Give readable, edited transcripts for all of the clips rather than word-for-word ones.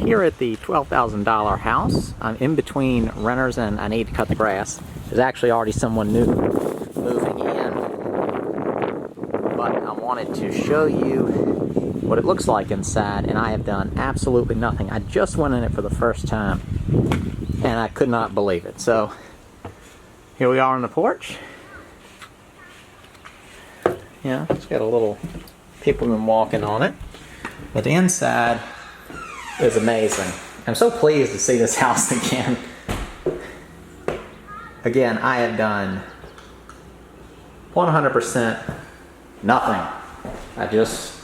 here at the $12,000 house. I'm in between renters and I need to cut the grass. There's actually already someone new moving in, but I wanted to show you what it looks like inside, and I have done absolutely nothing. I just went in it for the first time and I could not believe it. So here we are on the porch. Yeah, it's got a little, people have been walking on it, but the inside is amazing. I'm so pleased to see this house again. Again, I have done 100% nothing. I just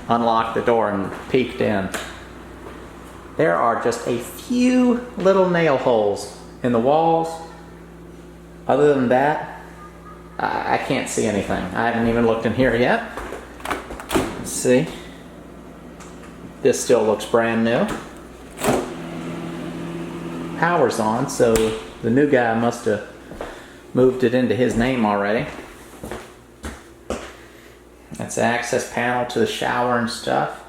unlocked the door and peeked in. There are just a few little nail holes in the walls. Other than that, I can't see anything. I haven't even looked in here yet. Let's see. This still looks brand new. Power's on, so the new guy must have moved it into his name already. That's the access panel to the shower and stuff.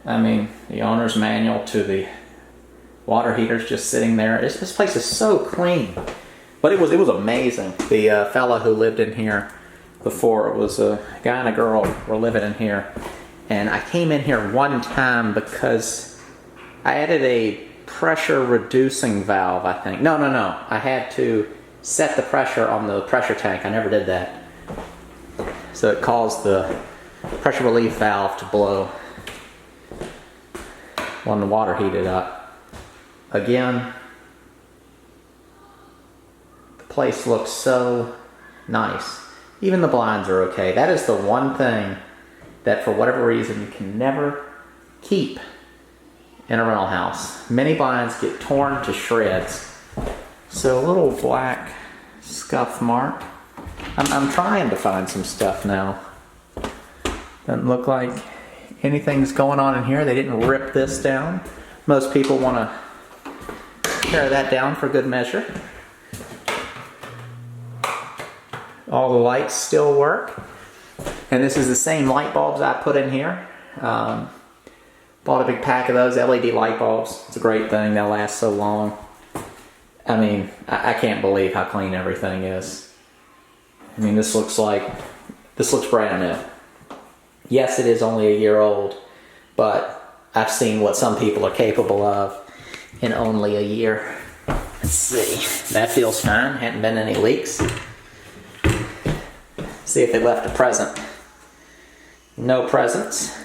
I mean, the owner's manual to the water heater's just sitting there. This place is so clean. But it was amazing. The fella who lived in here before, it was a guy and a girl were living in here. And I came in here one time because I added a pressure reducing valve, I think. No. I had to set the pressure on the pressure tank. I never did that. So it caused the pressure relief valve to blow when the water heated up. Again, the place looks so nice. Even the blinds are okay. That is the one thing that for whatever reason you can never keep in a rental house. Many blinds get torn to shreds. So a little black scuff mark. I'm trying to find some stuff now. Doesn't look like anything's going on in here. They didn't rip this down. Most people want to tear that down for good measure. All the lights still work. And this is the same light bulbs I put in here. Bought a big pack of those LED light bulbs. It's a great thing. They'll last so long. I mean, I can't believe how clean everything is. I mean, this looks brand new. Yes, it is only a year old, but I've seen what some people are capable of in only a year. Let's see. That feels fine. Hadn't been any leaks. See if they left a present. No presents.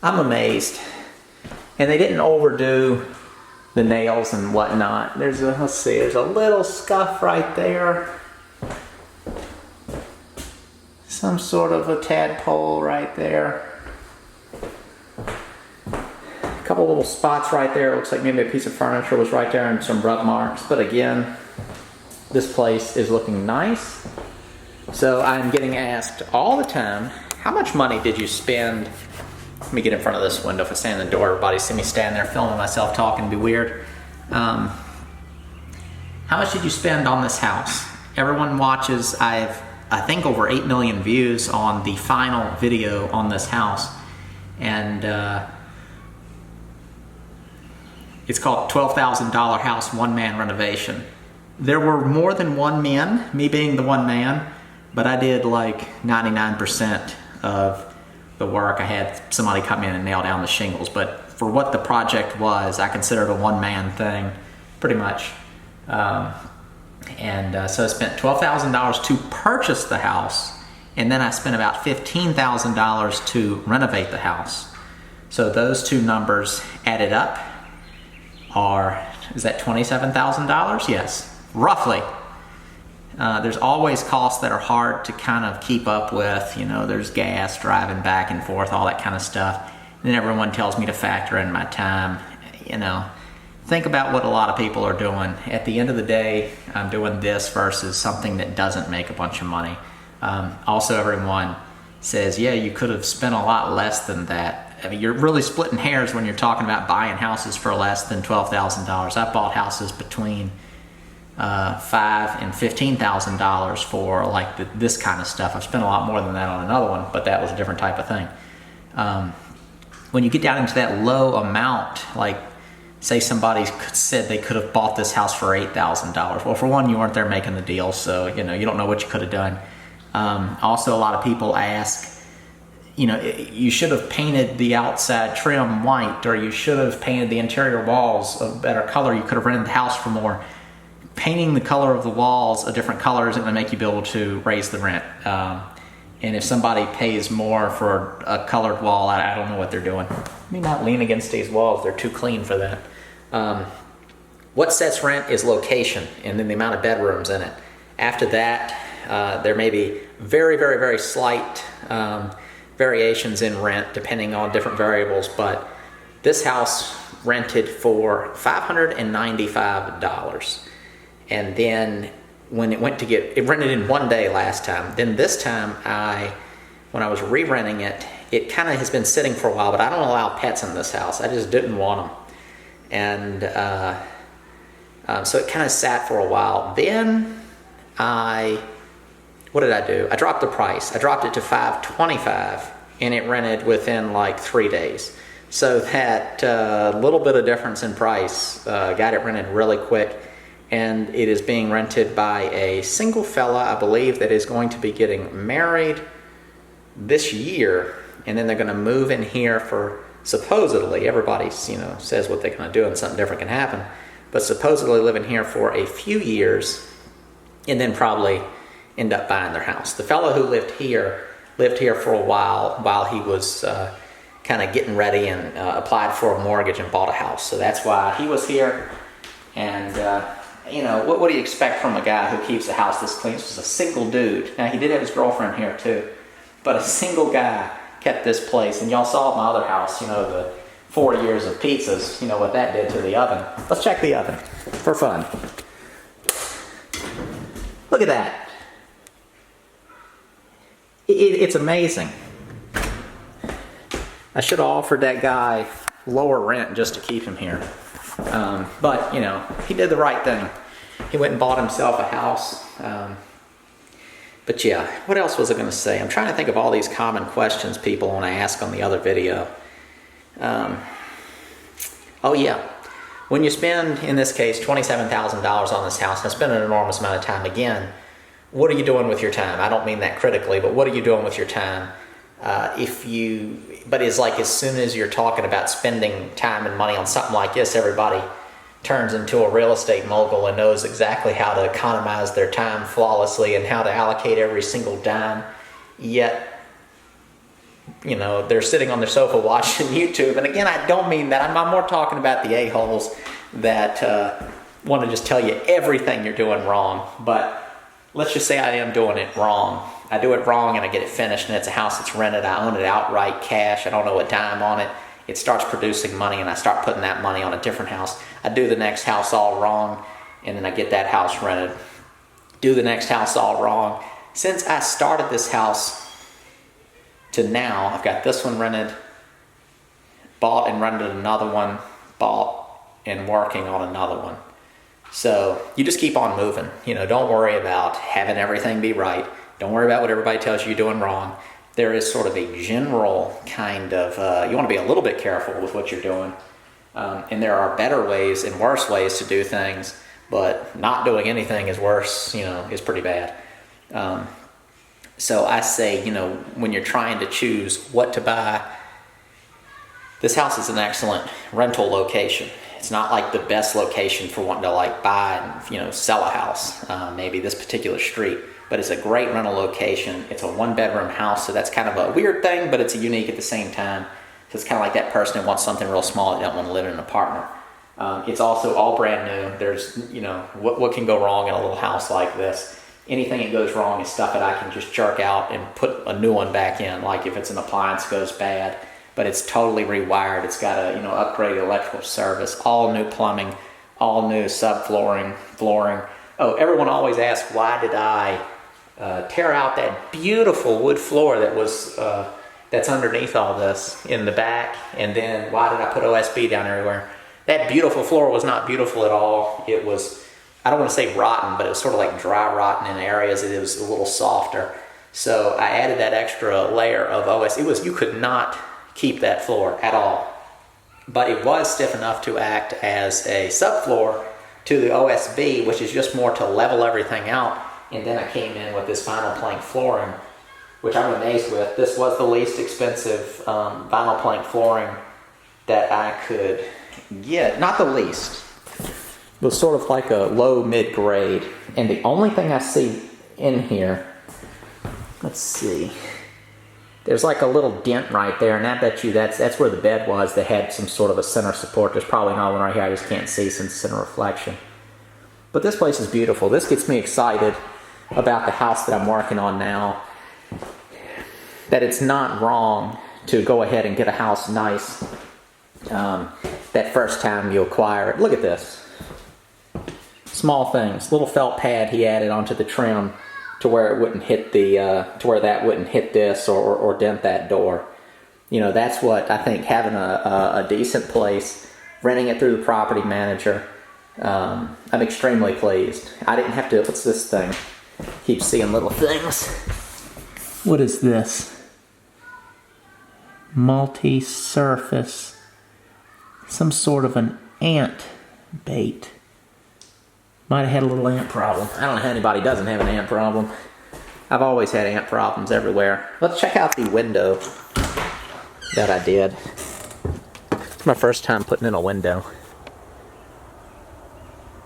I'm amazed. And they didn't overdo the nails and whatnot. There's a little scuff right there. Some sort of a tadpole right there. A couple little spots right there. It looks like maybe a piece of furniture was right there and some rub marks. But again, this place is looking nice. So I'm getting asked all the time, how much money did you spend? Let me get in front of this window. If I stand in the door, everybody see me stand there filming myself talking, it'd be weird. How much did you spend on this house? Everyone watches. I think over 8 million views on the final video on this house. And it's called $12,000 House One Man Renovation. There were more than one man, me being the one man, but I did like 99% of the work. I had somebody come in and nail down the shingles, but for what the project was, I considered a one-man thing, pretty much. So I spent $12,000 to purchase the house, and then I spent about $15,000 to renovate the house. So those two numbers added up are, is that $27,000? Yes. Roughly. There's always costs that are hard to kind of keep up with. You know, there's gas, driving back and forth, all that kind of stuff. And everyone tells me to factor in my time. You know, think about what a lot of people are doing. At the end of the day, I'm doing this versus something that doesn't make a bunch of money. Also, everyone says, yeah, you could have spent a lot less than that. I mean, you're really splitting hairs when you're talking about buying houses for less than $12,000. I've bought houses between $5,000 and $15,000 for like this kind of stuff. I've spent a lot more than that on another one, but that was a different type of thing. when you get down into that low amount, like say somebody said they could have bought this house for $8,000. Well, for one, you weren't there making the deal, so you don't know what you could have done. Also, a lot of people ask, you should have painted the outside trim white, or you should have painted the interior walls a better color. You could have rented the house for more. Painting the color of the walls a different color isn't going to make you be able to raise the rent. And if somebody pays more for a colored wall, I don't know what they're doing. Let me not lean against these walls. They're too clean for that. What sets rent is location and then the amount of bedrooms in it. After that, there may be very, very, very slight variations in rent depending on different variables. But this house rented for $595. And then when it went to it rented in one day last time. Then this time, when I was re-renting it, it kind of has been sitting for a while, but I don't allow pets in this house. I just didn't want them. And so it kind of sat for a while. Then what did I do? I dropped the price. I dropped it to $525, and it rented within like 3 days. So that little bit of difference in price got it rented really quick. And it is being rented by a single fella, I believe, that is going to be getting married this year, and then they're going to move in here for, supposedly, everybody says what they're going to do and something different can happen, but supposedly living here for a few years and then probably end up buying their house. The fellow who lived here for a while he was kind of getting ready and applied for a mortgage and bought a house. So that's why he was here. And what do you expect from a guy who keeps a house this clean? This was a single dude. Now, he did have his girlfriend here too, but a single guy kept this place. And y'all saw my other house, the 4 years of pizzas, what that did to the oven. Let's check the oven for fun. Look at that. It's amazing. I should have offered that guy lower rent just to keep him here. But, he did the right thing. He went and bought himself a house. But yeah, what else was I going to say? I'm trying to think of all these common questions people want to ask on the other video. Oh yeah, when you spend, in this case, $27,000 on this house, I spent an enormous amount of time. Again, what are you doing with your time? I don't mean that critically, but what are you doing with your time? But it's like as soon as you're talking about spending time and money on something like this, everybody turns into a real estate mogul and knows exactly how to economize their time flawlessly and how to allocate every single dime. Yet, they're sitting on their sofa watching YouTube. And again, I don't mean that. I'm more talking about the a-holes that want to just tell you everything you're doing wrong. But let's just say I am doing it wrong. I do it wrong and I get it finished and it's a house that's rented. I own it outright cash. I don't know a dime on it. It starts producing money and I start putting that money on a different house. I do the next house all wrong and then I get that house rented. Do the next house all wrong. Since I started this house to now, I've got this one rented, bought and rented another one, bought and working on another one. So you just keep on moving. Don't worry about having everything be right. Don't worry about what everybody tells you you're doing wrong. There is sort of a general kind of, you want to be a little bit careful with what you're doing. And there are better ways and worse ways to do things, but not doing anything is worse, is pretty bad. So I say, when you're trying to choose what to buy, this house is an excellent rental location. It's not like the best location for wanting to buy and, sell a house, maybe this particular street. But it's a great rental location. It's a one-bedroom house, so that's kind of a weird thing, but it's unique at the same time. So it's kind of like that person who wants something real small that don't want to live in an apartment. It's also all brand new. There's, what can go wrong in a little house like this? Anything that goes wrong is stuff that I can just jerk out and put a new one back in, like if it's an appliance goes bad. But it's totally rewired. It's got a, upgraded electrical service, all new plumbing, all new subflooring, flooring. Oh, everyone always asks, why did I tear out that beautiful wood floor that was that's underneath all this in the back, and then why did I put OSB down everywhere? That beautiful floor was not beautiful at all. It was, I don't want to say rotten, but it was sort of like dry rotten in areas. It was a little softer. So I added that extra layer of OSB. You could not keep that floor at all. But it was stiff enough to act as a subfloor to the OSB, which is just more to level everything out. And then I came in with this vinyl plank flooring, which I'm amazed with. This was the least expensive vinyl plank flooring that I could get. Not the least. It was sort of like a low mid-grade. And the only thing I see in here, let's see, there's like a little dent right there, and I bet you that's where the bed was. They had some sort of a center support. There's probably not one right here. I just can't see since it's center reflection. But this place is beautiful. This gets me excited about the house that I'm working on now. That it's not wrong to go ahead and get a house nice that first time you acquire it. Look at this. Small things. Little felt pad he added onto the trim to where it wouldn't hit the to where that wouldn't hit this or dent that door. You know, that's what I think, having a decent place, renting it through the property manager. I'm extremely pleased. I didn't have to. What's this thing? Keep seeing little things. What is this? Multi-surface. Some sort of an ant bait. Might have had a little ant problem. I don't know how anybody doesn't have an ant problem. I've always had ant problems everywhere. Let's check out the window that I did. It's my first time putting in a window.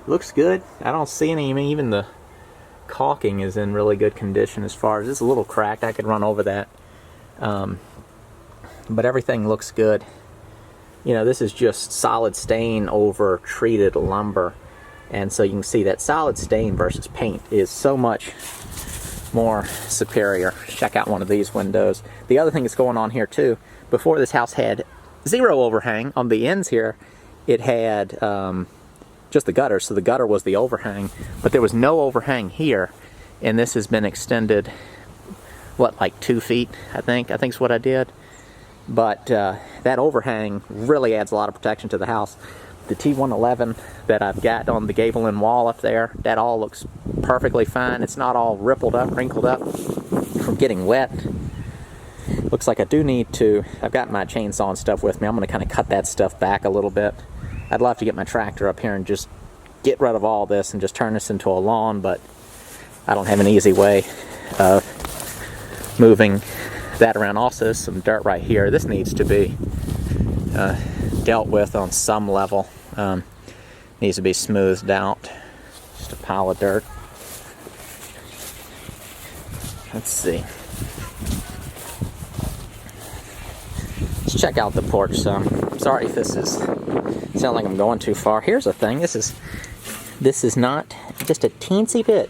Looks good. I don't see any, even the caulking is in really good condition as far as, it's a little cracked. I could run over that. But everything looks good. You know, this is just solid stain over treated lumber. And so you can see that solid stain versus paint is so much more superior. Check out one of these windows. The other thing that's going on here too, before this house had zero overhang. On the ends here, it had just the gutter. So the gutter was the overhang, but there was no overhang here. And this has been extended, what, like 2 feet, I think is what I did. But that overhang really adds a lot of protection to the house. The T111 that I've got on the gable-end wall up there, that all looks perfectly fine. It's not all rippled up, wrinkled up from getting wet. Looks like I do need to, I've got my chainsaw and stuff with me. I'm going to kind of cut that stuff back a little bit. I'd love to get my tractor up here and just get rid of all this and just turn this into a lawn, but I don't have an easy way of moving that around. Also, some dirt right here. This needs to be dealt with on some level. Needs to be smoothed out. Just a pile of dirt. Let's see. Let's check out the porch some. Sorry if this is sound like I'm going too far. Here's the thing. This is not just a teensy bit.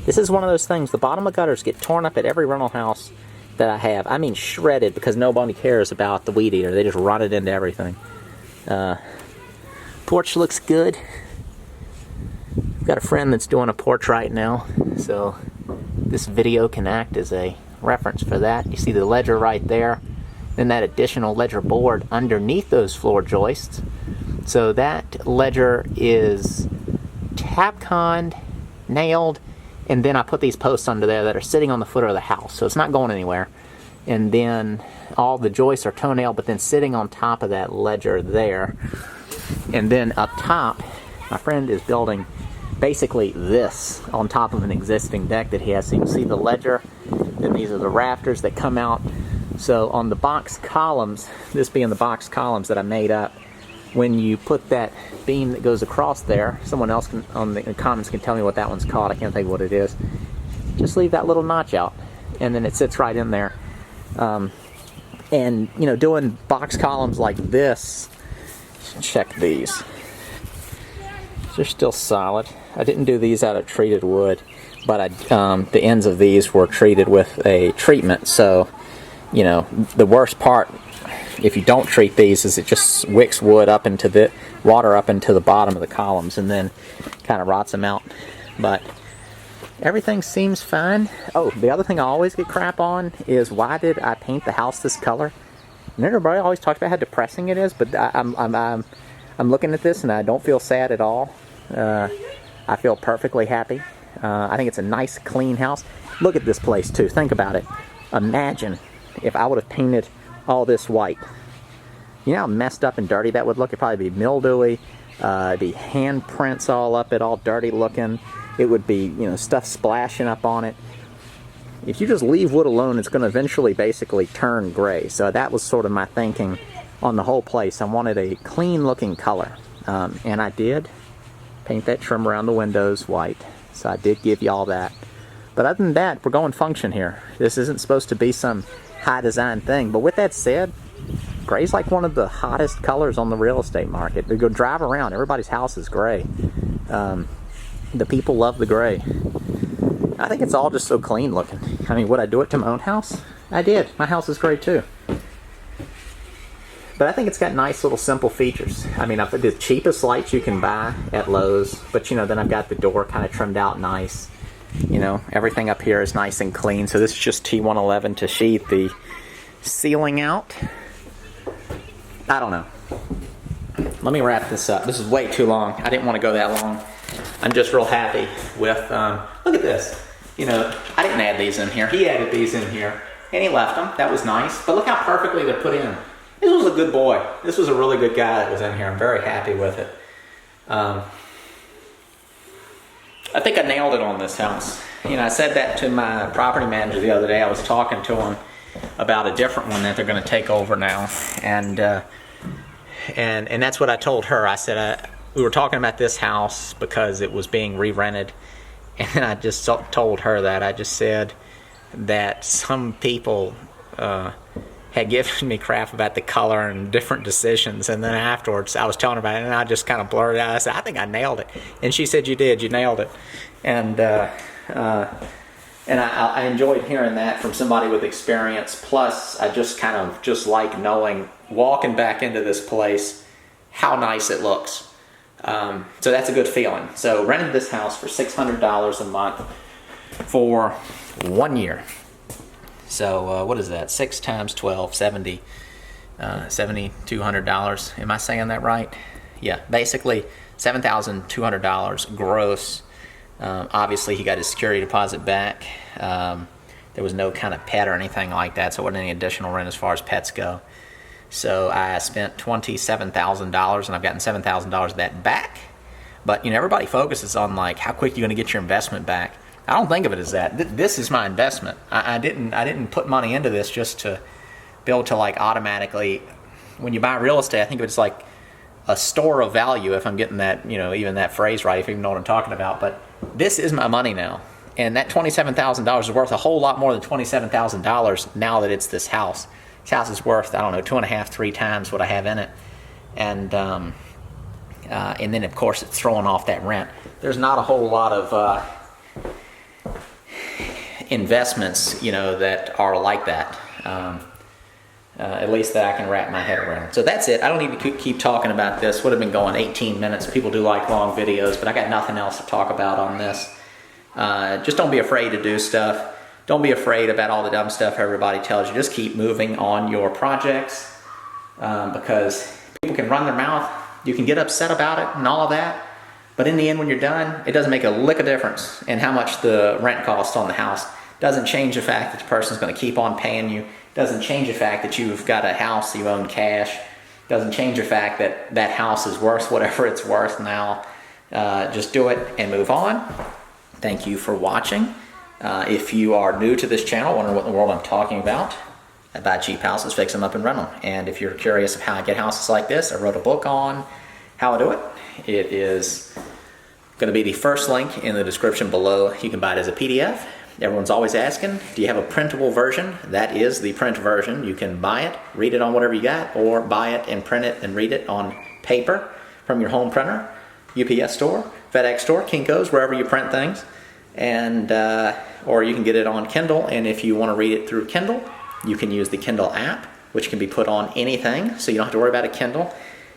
This is one of those things. The bottom of gutters get torn up at every rental house that I have. I mean shredded, because nobody cares about the weed eater. They just run it into everything. Porch looks good. I've got a friend that's doing a porch right now, so this video can act as a reference for that. You see the ledger right there, then that additional ledger board underneath those floor joists. So that ledger is Tabconned, nailed, and then I put these posts under there that are sitting on the footer of the house, so it's not going anywhere. And then all the joists are toe-nailed, but then sitting on top of that ledger there. And then up top, my friend is building basically this on top of an existing deck that he has. So you can see the ledger, then these are the rafters that come out. So on the box columns, this being the box columns that I made up, when you put that beam that goes across there, someone else can, on the comments can tell me what that one's called. I can't think of what it is. Just leave that little notch out, and then it sits right in there. And you know, doing box columns like this, check these. They're still solid. I didn't do these out of treated wood, but the ends of these were treated with a treatment. So, you know, the worst part, if you don't treat these, is it just wicks wood up into the water up into the bottom of the columns, and then kind of rots them out. But everything seems fine. Oh, the other thing I always get crap on is, why did I paint the house this color? And everybody always talks about how depressing it is, but I'm looking at this and I don't feel sad at all. I feel perfectly happy. I think it's a nice, clean house. Look at this place too. Think about it. Imagine if I would have painted all this white. You know how messed up and dirty that would look? It'd probably be mildewy, the handprints all up it, all dirty looking. It would be, you know, stuff splashing up on it. If you just leave wood alone, it's going to eventually basically turn gray. So that was sort of my thinking on the whole place. I wanted a clean looking color. And I did paint that trim around the windows white. So I did give you all that. But other than that, we're going function here. This isn't supposed to be some high design thing. But with that said, gray's like one of the hottest colors on the real estate market. You go drive around, everybody's house is gray. The people love the gray. I think it's all just so clean looking. I mean, would I do it to my own house? I did. My house is gray too. But I think it's got nice little simple features. I mean, I've the cheapest lights you can buy at Lowe's, but you know, then I've got the door kind of trimmed out nice. You know, everything up here is nice and clean. So this is just T111 to sheathe the ceiling out. I don't know. Let me wrap this up. This is way too long. I didn't want to go that long. I'm just real happy with, look at this. You know, I didn't add these in here. He added these in here, and he left them. That was nice. But look how perfectly they're put in. This was a good boy. This was a really good guy that was in here. I'm very happy with it. I think I nailed it on this house. You know, I said that to my property manager the other day. I was talking to him about a different one that they're going to take over now, and that's what I told her. I said we were talking about this house because it was being re-rented, and I just told her that. I just said that some people had given me crap about the color and different decisions, and then afterwards I was telling her about it, and I just kind of blurted out. I said, I think I nailed it. And she said, you did, you nailed it. And I enjoyed hearing that from somebody with experience. Plus, I just kind of just like knowing, walking back into this place, how nice it looks. So that's a good feeling. So rented this house for $600 a month for 1 year. So what is that? 6 times 12, $7,200. Am I saying that right? Yeah, basically $7,200 gross. Obviously, he got his security deposit back. There was no kind of pet or anything like that, so it wasn't any additional rent as far as pets go. So I spent $27,000, and I've gotten $7,000 of that back. But you know, everybody focuses on like how quick you're going to get your investment back. I don't think of it as that. This is my investment. I didn't put money into this just to be able to like automatically. When you buy real estate, I think of it as like a store of value. If I'm getting that, you know, even that phrase right, if you even know what I'm talking about. But this is my money now, and that $27,000 is worth a whole lot more than $27,000 now that it's this house. This house is worth, I don't know, 2.5, 3 times what I have in it, and then of course it's throwing off that rent. There's not a whole lot of investments, you know, that are like that. At least that I can wrap my head around. So that's it. I don't need to keep talking about this. Would have been going 18 minutes. People do like long videos, but I got nothing else to talk about on this. Just don't be afraid to do stuff. Don't be afraid about all the dumb stuff everybody tells you. Just keep moving on your projects, because people can run their mouth. You can get upset about it and all of that. But in the end, when you're done, it doesn't make a lick of difference in how much the rent costs on the house. Doesn't change the fact that the person's going to keep on paying you. Doesn't change the fact that you've got a house you own cash. Doesn't change the fact that that house is worth whatever it's worth now. Just do it and move on. Thank you for watching. If you are new to this channel, wondering what in the world I'm talking about, I buy cheap houses, fix them up, and rent them. And if you're curious of how I get houses like this, I wrote a book on how I do it. It is going to be the first link in the description below. You can buy it as a PDF. Everyone's always asking, do you have a printable version? That is the print version. You can buy it, read it on whatever you got, or buy it and print it and read it on paper from your home printer, UPS store, FedEx store, Kinko's, wherever you print things. And or you can get it on Kindle, and if you want to read it through Kindle, you can use the Kindle app, which can be put on anything, so you don't have to worry about a Kindle.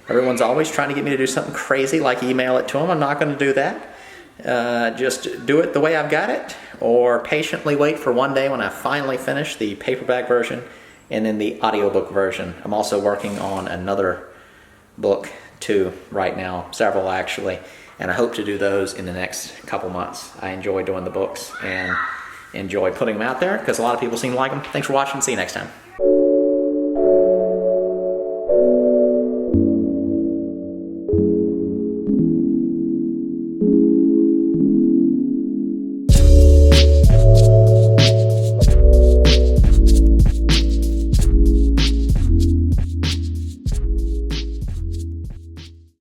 Everyone's always trying to get me to do something crazy, like email it to them. I'm not going to do that. Just do it the way I've got it, or patiently wait for one day when I finally finish the paperback version and then the audiobook version. I'm also working on another book too right now, several actually, and I hope to do those in the next couple months. I enjoy doing the books and enjoy putting them out there because a lot of people seem to like them. Thanks for watching. See you next time.